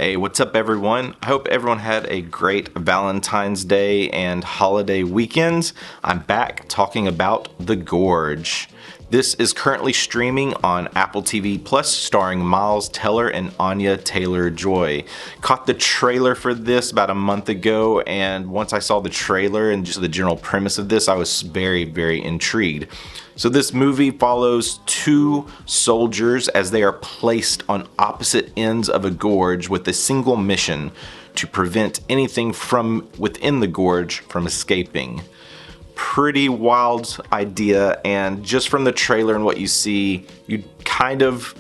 Hey, what's up everyone? I hope everyone had a great Valentine's Day and holiday weekend. I'm back talking about The Gorge. This is currently streaming on Apple TV Plus, starring Miles Teller and Anya Taylor-Joy. Caught the trailer for this about a month ago, and once I saw the trailer and just the general premise of this, I was very, very intrigued. So this movie follows two soldiers as they are placed on opposite ends of a gorge with a single mission: to prevent anything from within the gorge from escaping. Pretty wild idea, and just from the trailer and what you see, you kind of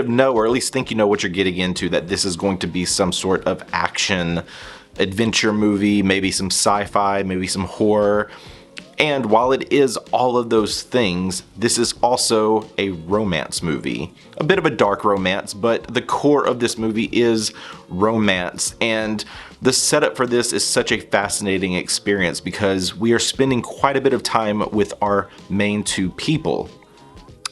know, or at least think you know what you're getting into, that this is going to be some sort of action adventure movie, maybe some sci-fi, maybe some horror. And while it is all of those things, this is also a romance movie. A bit of a dark romance, but the core of this movie is romance. And the setup for this is such a fascinating experience because we are spending quite a bit of time with our main two people.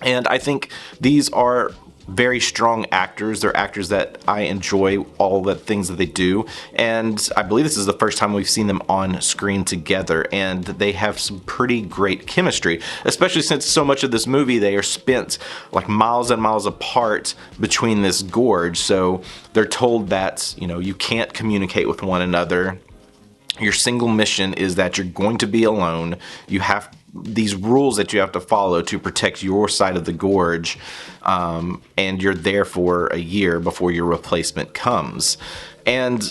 And I think these are very strong actors. They're actors that I enjoy all the things that they do, and I believe this is the first time we've seen them on screen together, and they have some pretty great chemistry, especially since so much of this movie they are spent like miles and miles apart between this gorge. So they're told that, you know, you can't communicate with one another. Your single mission is that you're going to be alone. You have these rules that you have to follow to protect your side of the gorge, and you're there for a year before your replacement comes. And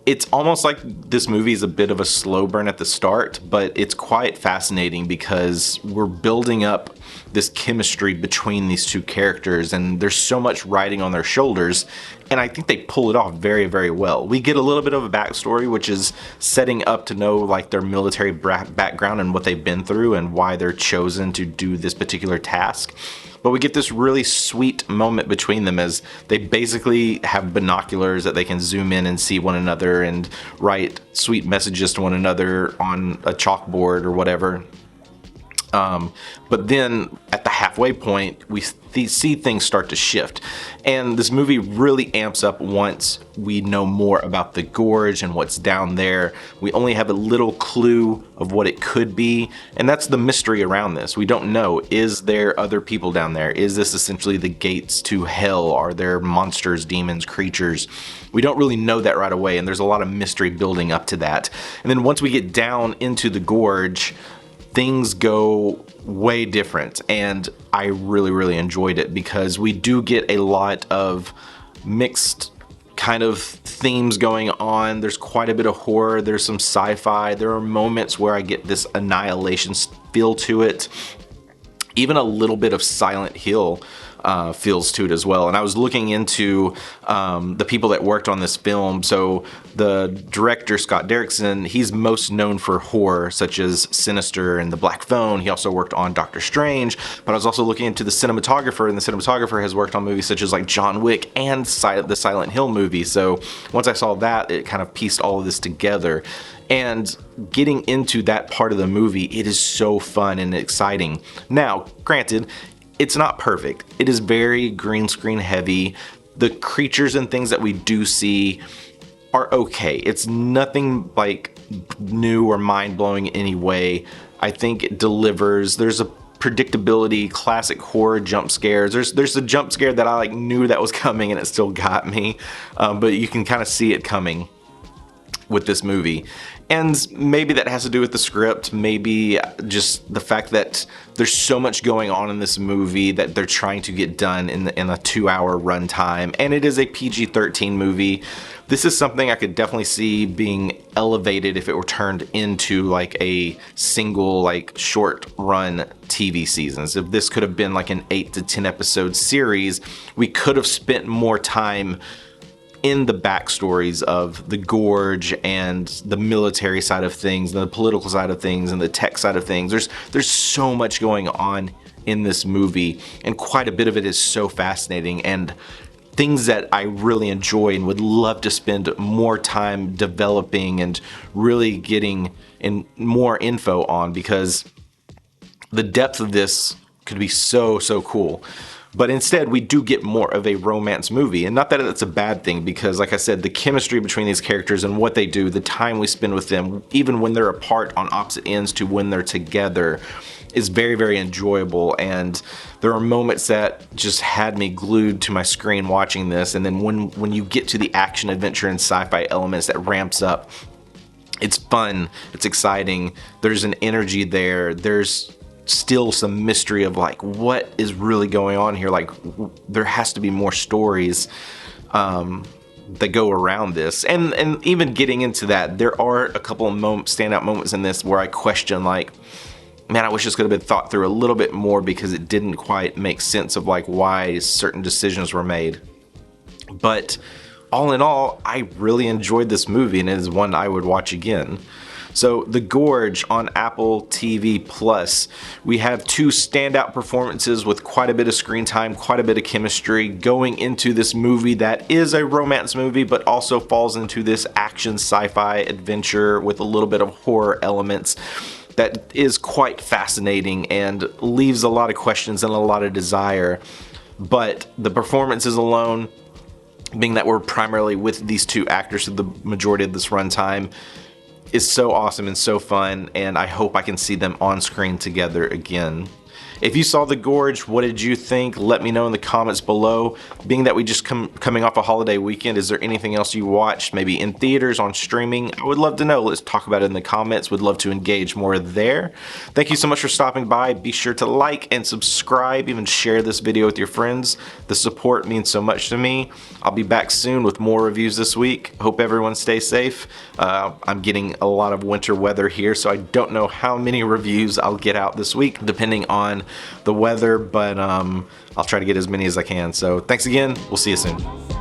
it's almost like this movie is a bit of a slow burn at the start, but it's quite fascinating because we're building up this chemistry between these two characters, and there's so much riding on their shoulders, and I think they pull it off very, very well. We get a little bit of a backstory, which is setting up to know like their military background and what they've been through and why they're chosen to do this particular task. But we get this really sweet moment between them as they basically have binoculars that they can zoom in and see one another and write sweet messages to one another on a chalkboard or whatever. But then at the halfway point, we see things start to shift. And this movie really amps up once we know more about the gorge and what's down there. We only have a little clue of what it could be, and that's the mystery around this. We don't know. Is there other people down there? Is this essentially the gates to hell? Are there monsters, demons, creatures? We don't really know that right away, and there's a lot of mystery building up to that. And then once we get down into the gorge, things go way different, and I really, really enjoyed it because we do get a lot of mixed kind of themes going on. There's quite a bit of horror, there's some sci-fi, there are moments where I get this Annihilation feel to it, even a little bit of Silent Hill feels to it as well. And I was looking into the people that worked on this film. So the director, Scott Derrickson, he's most known for horror such as Sinister and The Black Phone. He also worked on Doctor Strange, but I was also looking into the cinematographer, and the cinematographer has worked on movies such as like John Wick and the Silent Hill movie. So once I saw that, it kind of pieced all of this together. And getting into that part of the movie, it is so fun and exciting. Now, granted, it's not perfect. It is very green screen heavy. The creatures and things that we do see are okay. It's nothing like new or mind-blowing in any way. I think it delivers. There's a predictability, classic horror jump scares. There's a jump scare that I like knew that was coming and it still got me, but you can kind of see it coming with this movie. And maybe that has to do with the script, maybe just the fact that there's so much going on in this movie that they're trying to get done in a 2-hour runtime, and it is a PG-13 movie. This is something I could definitely see being elevated if it were turned into like a single like short run TV seasons. If this could have been like an 8 to 10 episode series, we could have spent more time in the backstories of the gorge and the military side of things, the political side of things, and the tech side of things. There's so much going on in this movie, and quite a bit of it is so fascinating and things that I really enjoy and would love to spend more time developing and really getting in more info on, because the depth of this could be so cool. But instead, we do get more of a romance movie. And not that it's a bad thing, because like I said, the chemistry between these characters and what they do, the time we spend with them, even when they're apart on opposite ends to when they're together, is very, very enjoyable. And there are moments that just had me glued to my screen watching this. And then when you get to the action, adventure, and sci-fi elements, that ramps up. It's fun, it's exciting, there's an energy there, there's still some mystery of like, what is really going on here? Like, there has to be more stories that go around this. And even getting into that, there are a couple of standout moments in this where I question, like, man, I wish this could have been thought through a little bit more, because it didn't quite make sense of like why certain decisions were made. But all in all, I really enjoyed this movie, and it is one I would watch again. So, The Gorge on Apple TV Plus. We have two standout performances with quite a bit of screen time, quite a bit of chemistry going into this movie that is a romance movie, but also falls into this action sci-fi adventure with a little bit of horror elements that is quite fascinating and leaves a lot of questions and a lot of desire. But the performances alone, being that we're primarily with these two actors for the majority of this runtime, is so awesome and so fun, and I hope I can see them on screen together again. If you saw The Gorge, what did you think? Let me know in the comments below. Being that we just coming off a holiday weekend, is there anything else you watched, maybe in theaters, on streaming? I would love to know. Let's talk about it in the comments. Would love to engage more there. Thank you so much for stopping by. Be sure to like and subscribe, even share this video with your friends. The support means so much to me. I'll be back soon with more reviews this week. Hope everyone stays safe. I'm getting a lot of winter weather here, so I don't know how many reviews I'll get out this week, depending on the weather, but I'll try to get as many as I can. So thanks again. We'll see you soon.